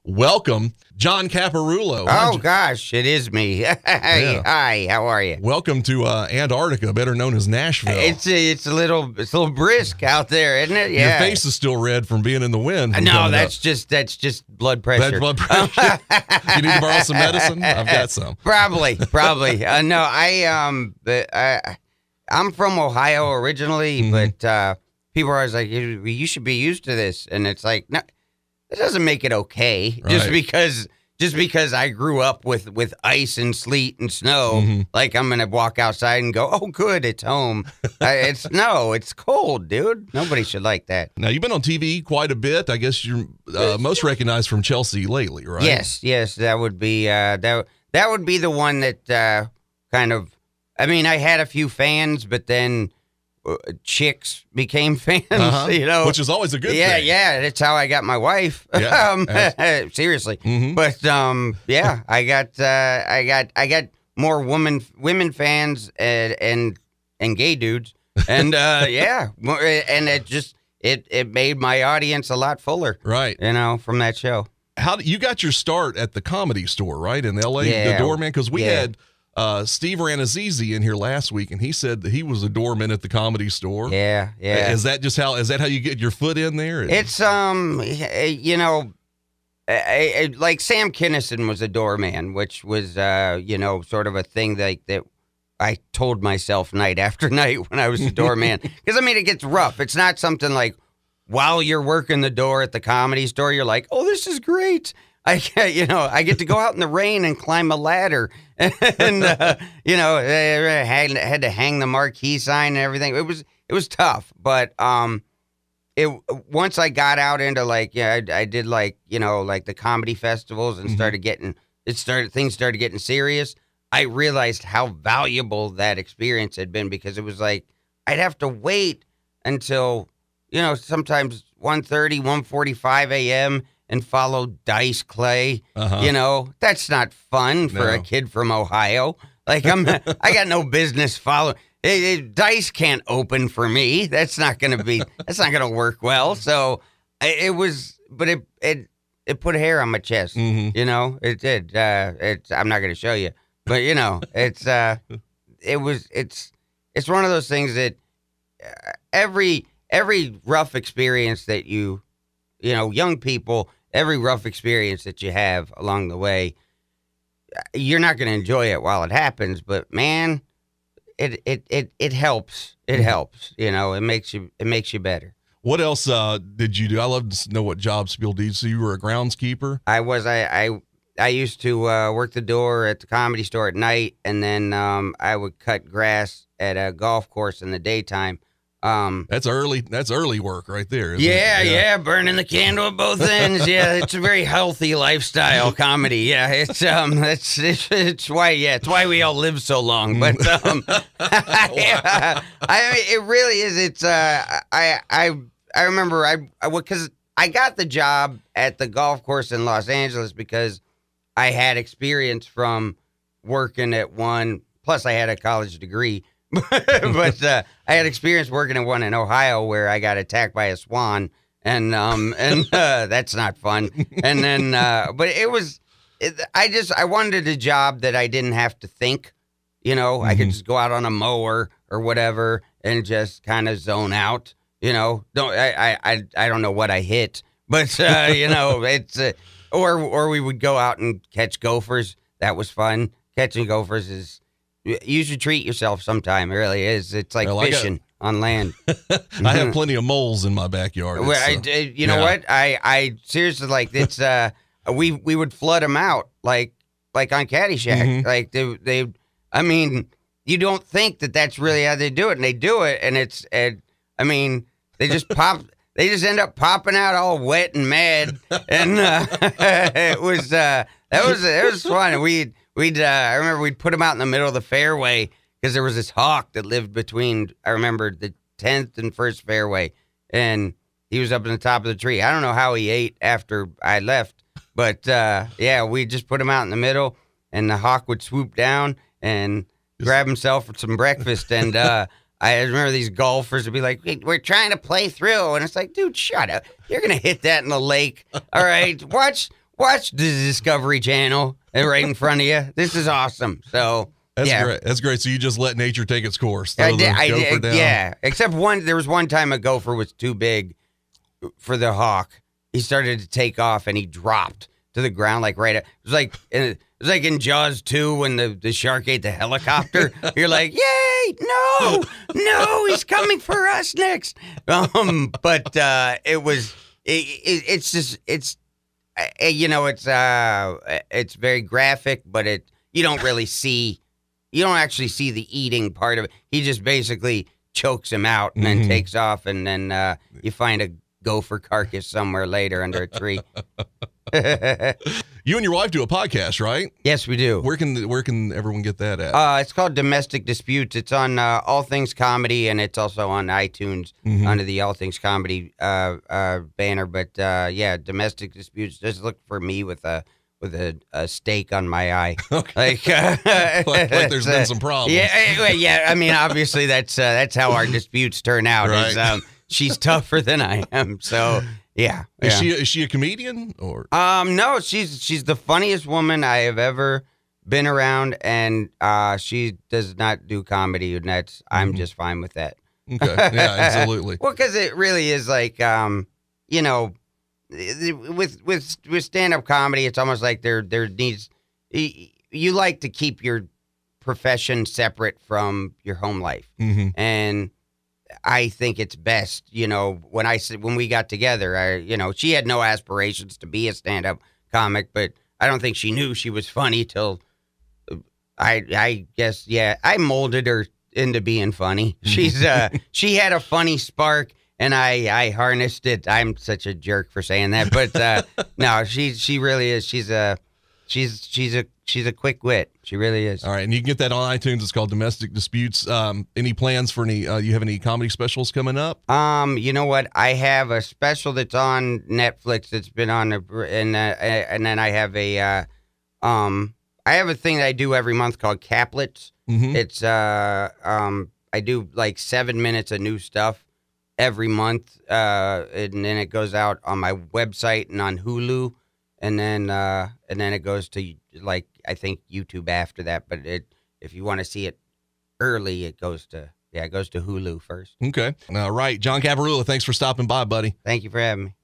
welcome John Caparulo. Oh, gosh, it is me. Hi, how are you? Welcome to Antarctica, better known as Nashville. It's a little brisk out there, isn't it? Yeah. Your face is still red from being in the wind. No, that's just blood pressure. That's blood pressure. You need to borrow some medicine? I've got some. Probably. No, I'm from Ohio originally, but people are always like, you should be used to this, and it's like, no, it doesn't make it okay. Right. Just because I grew up with ice and sleet and snow, like I'm gonna walk outside and go, oh, good, it's home. It's cold, dude. Nobody should like that. Now, you've been on TV quite a bit. I guess you're most recognized from Chelsea lately, right? Yes, that would be that would be the one that kind of. I mean, I had a few fans, but then chicks became fans, which is always a good thing. Yeah, that's how I got my wife. Yeah, seriously. But I got more women fans and gay dudes, and and it made my audience a lot fuller, right? From that show. How you got your start at the Comedy Store, right, in L.A., the doorman? Because we had Steve Ranazizi in here last week, and he said that he was a doorman at the Comedy Store. Yeah. Is that how you get your foot in there? It's like Sam Kinison was a doorman, which was sort of a thing that I told myself night after night when I was a doorman. Because it gets rough. It's not something like while you're working the door at the Comedy Store, you're like, oh, this is great. I get to go out in the rain and climb a ladder, and I had to hang the marquee sign and everything. It was tough, but once I got out into I did like the comedy festivals and things started getting serious. I realized how valuable that experience had been, because it was like I'd have to wait until sometimes 1:30, 1:45 a.m. and follow Dice Clay. That's not fun for a kid from Ohio. Like I got no business following. Dice can't open for me. That's not going to work well. So it put hair on my chest. It did. I'm not going to show you, but it's one of those things that every rough experience that young people, every rough experience that you have along the way, you're not going to enjoy it while it happens, but man, it helps. It helps. It makes you better. What else did you do? I love to know what jobs people do. So you were a groundskeeper? I used to work the door at the Comedy Store at night, and then I would cut grass at a golf course in the daytime. That's early work right there. Isn't it? Yeah, burning the candle at both ends. Yeah, it's a very healthy lifestyle comedy. Yeah, it's why it's why we all live so long. But it really is. It's I remember because I got the job at the golf course in Los Angeles because I had experience from working at one. Plus, I had a college degree. But I had experience working at one in Ohio where I got attacked by a swan, and that's not fun. And then, but I wanted a job that I didn't have to think. I could just go out on a mower or whatever and just kind of zone out. I don't know what I hit, but it's or we would go out and catch gophers. That was fun. Catching gophers is. You should treat yourself sometime. It really is. It's like fishing on land. I have plenty of moles in my backyard. Well, know what? I seriously, like, it's we would flood them out like on Caddyshack. Like they I mean, you don't think that that's really how they do it, and they do it, and they just pop. They just end up popping out all wet and mad, and it was fun. I remember we'd put him out in the middle of the fairway because there was this hawk that lived between, I remember, the 10th and 1st fairway, and he was up in the top of the tree. I don't know how he ate after I left, but we just put him out in the middle, and the hawk would swoop down and grab himself for some breakfast, and I remember these golfers would be like, hey, we're trying to play through, and it's like, dude, shut up. You're going to hit that in the lake. All right, watch watch the Discovery Channel right in front of you. This is awesome. So That's great. That's great. So you just let nature take its course. Throw I the gopher down. Yeah. Except there was one time a gopher was too big for the hawk. He started to take off and he dropped to the ground like it was like in Jaws 2 when the shark ate the helicopter. You're like, yay! No, he's coming for us next. But it's very graphic, but you don't actually see the eating part of it. He just basically chokes him out and then takes off, and then you find a gopher carcass somewhere later under a tree. You and your wife do a podcast, right? Yes, we do. Where can everyone get that at? It's called Domestic Disputes. It's on All Things Comedy, and it's also on iTunes under the All Things Comedy banner. But yeah, Domestic Disputes. Just look for me with a steak on my eye. Okay. like there's been some problems. Yeah. I mean, obviously that's how our disputes turn out. Right. Is, she's tougher than I am. So yeah. Is she a comedian or? No, she's the funniest woman I have ever been around, and she does not do comedy, and I'm just fine with that. Okay. Yeah, absolutely. Well, because it really is like with stand-up comedy, it's almost like there needs you like to keep your profession separate from your home life, and I think it's best, when we got together, she had no aspirations to be a stand-up comic, but I don't think she knew she was funny till I guess, I molded her into being funny. She had a funny spark, and I harnessed it. I'm such a jerk for saying that, but no, she really is. She's a quick wit. She really is. All right, and you can get that on iTunes. It's called Domestic Disputes. Any plans for any? You have any comedy specials coming up? You know what? I have a special that's on Netflix that's been on, and then I have a thing that I do every month called Caplets. It's I do like 7 minutes of new stuff every month, and then it goes out on my website and on Hulu. And then it goes to, like, I think YouTube after that. But if you want to see it early, it goes to Hulu first. Okay. All right. John Caparulo, thanks for stopping by, buddy. Thank you for having me.